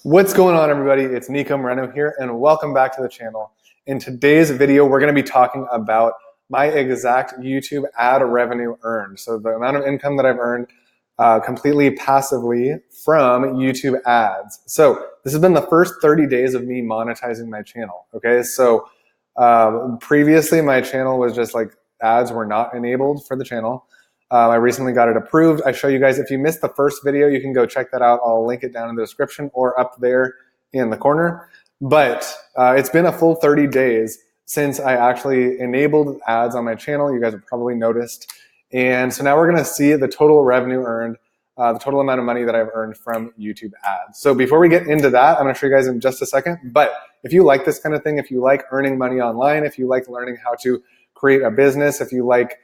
What's going on, everybody? It's Nico Moreno here, and welcome back to the channel. In today's video, we're going to be talking about my exact YouTube ad revenue earned. So the amount of income that I've earned completely passively from YouTube ads. So this has been the first 30 days of me monetizing my channel. Okay, so previously my channel was just like ads were not enabled for the channel. I recently got it approved. I show you guys, if you missed the first video, you can go check that out. I'll link it down in the description or up there in the corner. But it's been a full 30 days since I actually enabled ads on my channel. You guys have probably noticed. And so now we're going to see the total revenue earned, the total amount of money that I've earned from YouTube ads. So before we get into that, I'm going to show you guys in just a second. But if you like this kind of thing, if you like earning money online, if you like learning how to create a business, if you like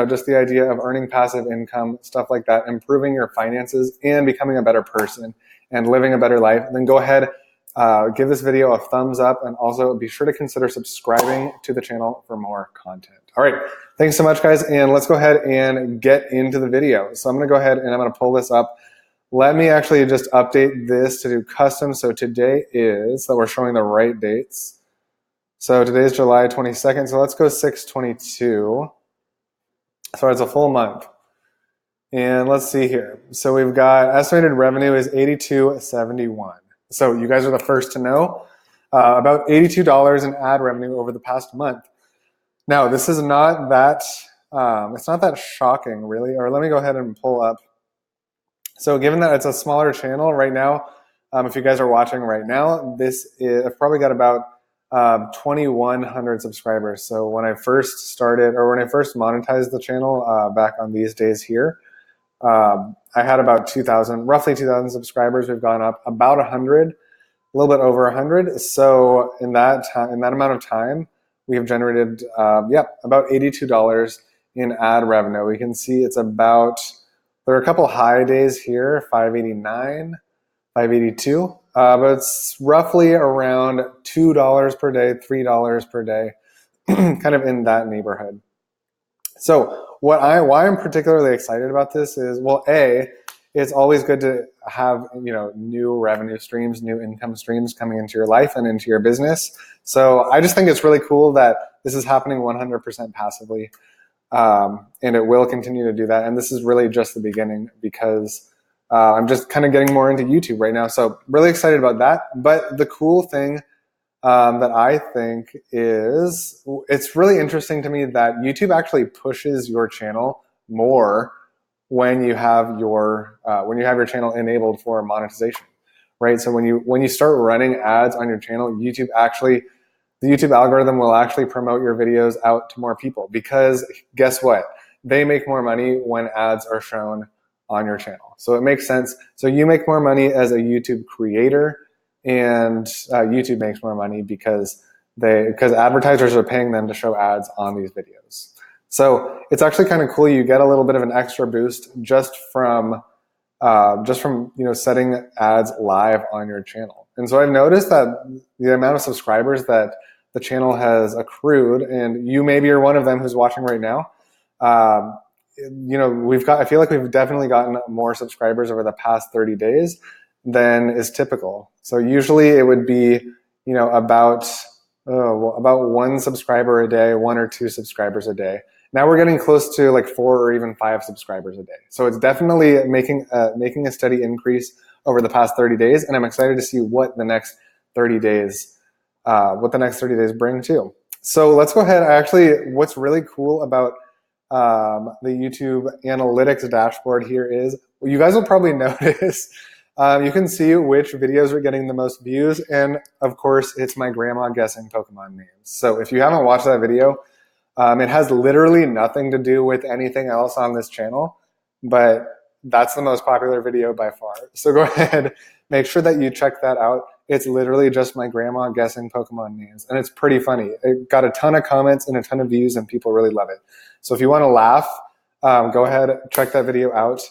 just the idea of earning passive income, stuff like that, improving your finances and becoming a better person and living a better life, then go ahead, give this video a thumbs up, and also be sure to consider subscribing to the channel for more content. All right, thanks so much, guys, and let's go ahead and get into the video. So I'm going to go ahead and I'm going to pull this up. Let me actually just update this to do custom. So today is, so we're showing the right dates. So today is July 22nd, so let's go 6/22. So it's a full month. And let's see here. So we've got estimated revenue is $82.71. So you guys are the first to know about $82 in ad revenue over the past month. Now, this is not that, it's not that shocking really, or let me go ahead and pull up. So given that it's a smaller channel right now, if you guys are watching right now, I've probably got about 2,100 subscribers. So when I first started, or when I first monetized the channel back on these days here, I had about 2,000, roughly 2,000 subscribers. We've gone up about 100, a little bit over 100. So in that amount of time, we have generated, about $82 in ad revenue. We can see it's about, there are a couple high days here, 589, 582. But it's roughly around $2 per day, $3 per day, kind of in that neighborhood. So why I'm particularly excited about this is, well, it's always good to have new revenue streams, new income streams coming into your life and into your business. So I just think it's really cool that this is happening 100% passively, and it will continue to do that. And this is really just the beginning because I'm just kind of getting more into YouTube right now. So really excited about that. But the cool thing that I think is, it's really interesting to me that YouTube actually pushes your channel more when you have your channel enabled for monetization, right? So when you start running ads on your channel, the YouTube algorithm will actually promote your videos out to more people, because guess what? They make more money when ads are shown on your channel. So it makes sense. So you make more money as a YouTube creator, and YouTube makes more money because advertisers are paying them to show ads on these videos. So it's actually kind of cool. You get a little bit of an extra boost just from setting ads live on your channel. And so I've noticed that the amount of subscribers that the channel has accrued, and you maybe are one of them who's watching right now, I feel like we've definitely gotten more subscribers over the past 30 days than is typical. So usually it would be, about one subscriber a day, 1 or 2 subscribers a day. Now we're getting close to like 4 or even 5 subscribers a day. So it's definitely making a steady increase over the past 30 days. And I'm excited to see what the next 30 days bring too. So let's go ahead. What's really cool about the YouTube analytics dashboard here is, you guys will probably notice, you can see which videos are getting the most views, and of course it's my grandma guessing Pokemon names. So if you haven't watched that video, it has literally nothing to do with anything else on this channel, but that's the most popular video by far. So go ahead, make sure that you check that out. It's literally just my grandma guessing Pokemon names, and it's pretty funny. It got a ton of comments and a ton of views, and people really love it. So if you want to laugh, go ahead, check that video out.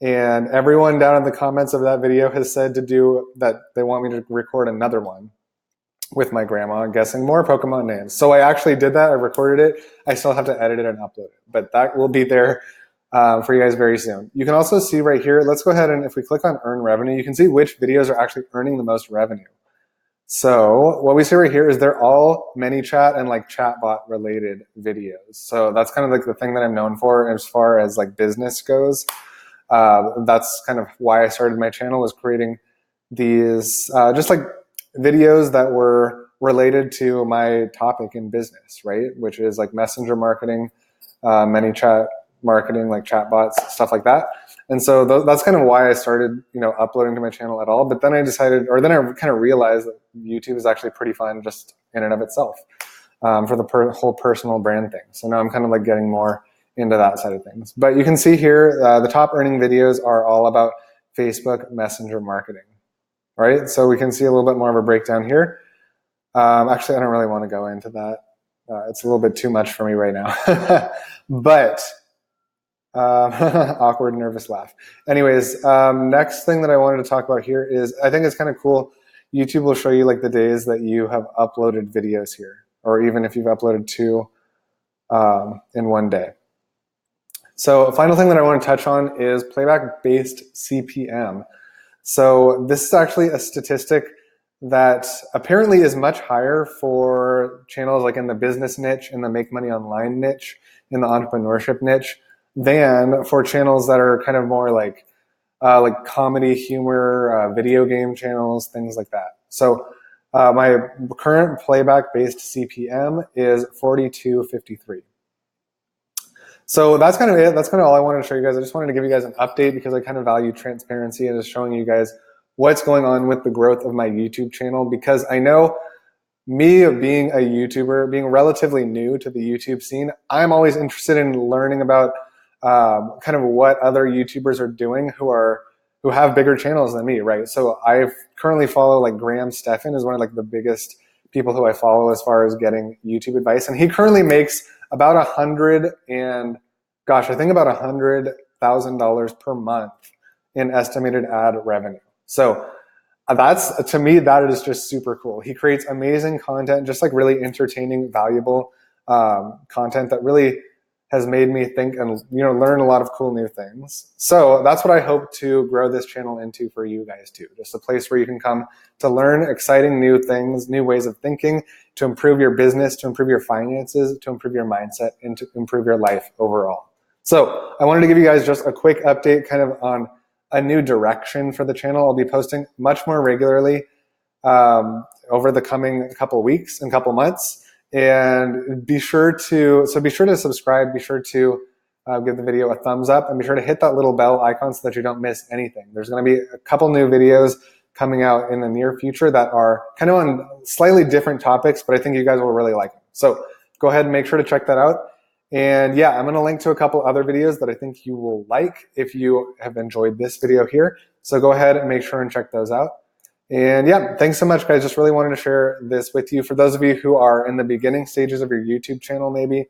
And everyone down in the comments of that video has said that they want me to record another one with my grandma guessing more Pokemon names. So I actually did that. I recorded it. I still have to edit it and upload it, but that will be there for you guys very soon. You can also see right here, let's go ahead and if we click on earn revenue, you can see which videos are actually earning the most revenue. So what we see right here is they're all ManyChat and like chatbot related videos. So that's kind of like the thing that I'm known for as far as like business goes. That's kind of why I started my channel, was creating these just like videos that were related to my topic in business, right? Which is like messenger marketing, ManyChat marketing, like chatbots, stuff like that. And so that's kind of why I started, uploading to my channel at all. But then I decided, or then I kind of realized that YouTube is actually pretty fun just in and of itself, for the whole personal brand thing. So now I'm kind of like getting more into that side of things. But you can see here, the top earning videos are all about Facebook Messenger marketing, right? So we can see a little bit more of a breakdown here. Actually, I don't really want to go into that. It's a little bit too much for me right now. But awkward, nervous laugh. Anyways, next thing that I wanted to talk about here is, I think it's kind of cool. YouTube will show you like the days that you have uploaded videos here, or even if you've uploaded 2 in one day. So a final thing that I want to touch on is Playback Based Cpm. So this is actually a statistic that apparently is much higher for channels like in the business niche, in the make money online niche, in the entrepreneurship niche, than for channels that are kind of more like comedy, humor, video game channels, things like that. So my current playback-based CPM is 42.53. So that's kind of it. That's kind of all I wanted to show you guys. I just wanted to give you guys an update because I kind of value transparency and just showing you guys what's going on with the growth of my YouTube channel, because I know me being a YouTuber, being relatively new to the YouTube scene, I'm always interested in learning about kind of what other YouTubers are doing who have bigger channels than me, right? So I currently follow like Graham Stephan is one of like the biggest people who I follow as far as getting YouTube advice, and he currently makes about $100,000 per month in estimated ad revenue. So that's, to me, that is just super cool. He creates amazing content, just like really entertaining, valuable content that really has made me think and learn a lot of cool new things. So that's what I hope to grow this channel into for you guys too. Just a place where you can come to learn exciting new things, new ways of thinking, to improve your business, to improve your finances, to improve your mindset, and to improve your life overall. So I wanted to give you guys just a quick update kind of on a new direction for the channel. I'll be posting much more regularly over the coming couple weeks and couple months. And be sure to subscribe, be sure to give the video a thumbs up, and be sure to hit that little bell icon so that you don't miss anything. There's going to be a couple new videos coming out in the near future that are kind of on slightly different topics, but I think you guys will really like them. So go ahead and make sure to check that out. And yeah, I'm going to link to a couple other videos that I think you will like if you have enjoyed this video here. So go ahead and make sure and check those out. And yeah, thanks so much, guys. Just really wanted to share this with you. For those of you who are in the beginning stages of your YouTube channel, maybe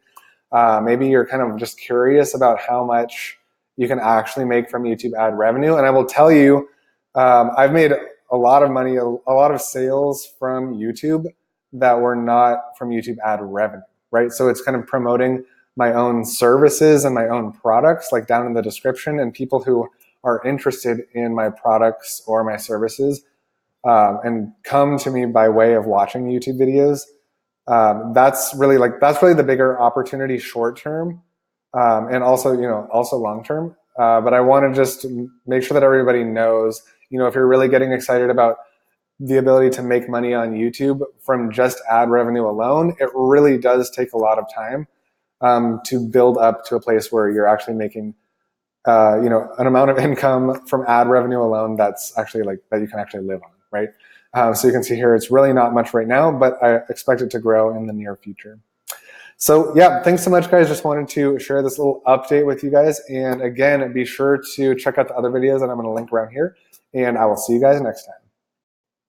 you're kind of just curious about how much you can actually make from YouTube ad revenue. And I will tell you, I've made a lot of money, a lot of sales from YouTube that were not from YouTube ad revenue, right? So it's kind of promoting my own services and my own products, like down in the description, and people who are interested in my products or my services and come to me by way of watching YouTube videos. That's really the bigger opportunity short term, and also long term. But I want to just make sure that everybody knows, if you're really getting excited about the ability to make money on YouTube from just ad revenue alone, it really does take a lot of time to build up to a place where you're actually making an amount of income from ad revenue alone that's actually that you can actually live on, right? So you can see here, it's really not much right now, but I expect it to grow in the near future. So yeah, thanks so much, guys. Just wanted to share this little update with you guys. And again, be sure to check out the other videos that I'm going to link around here, and I will see you guys next time.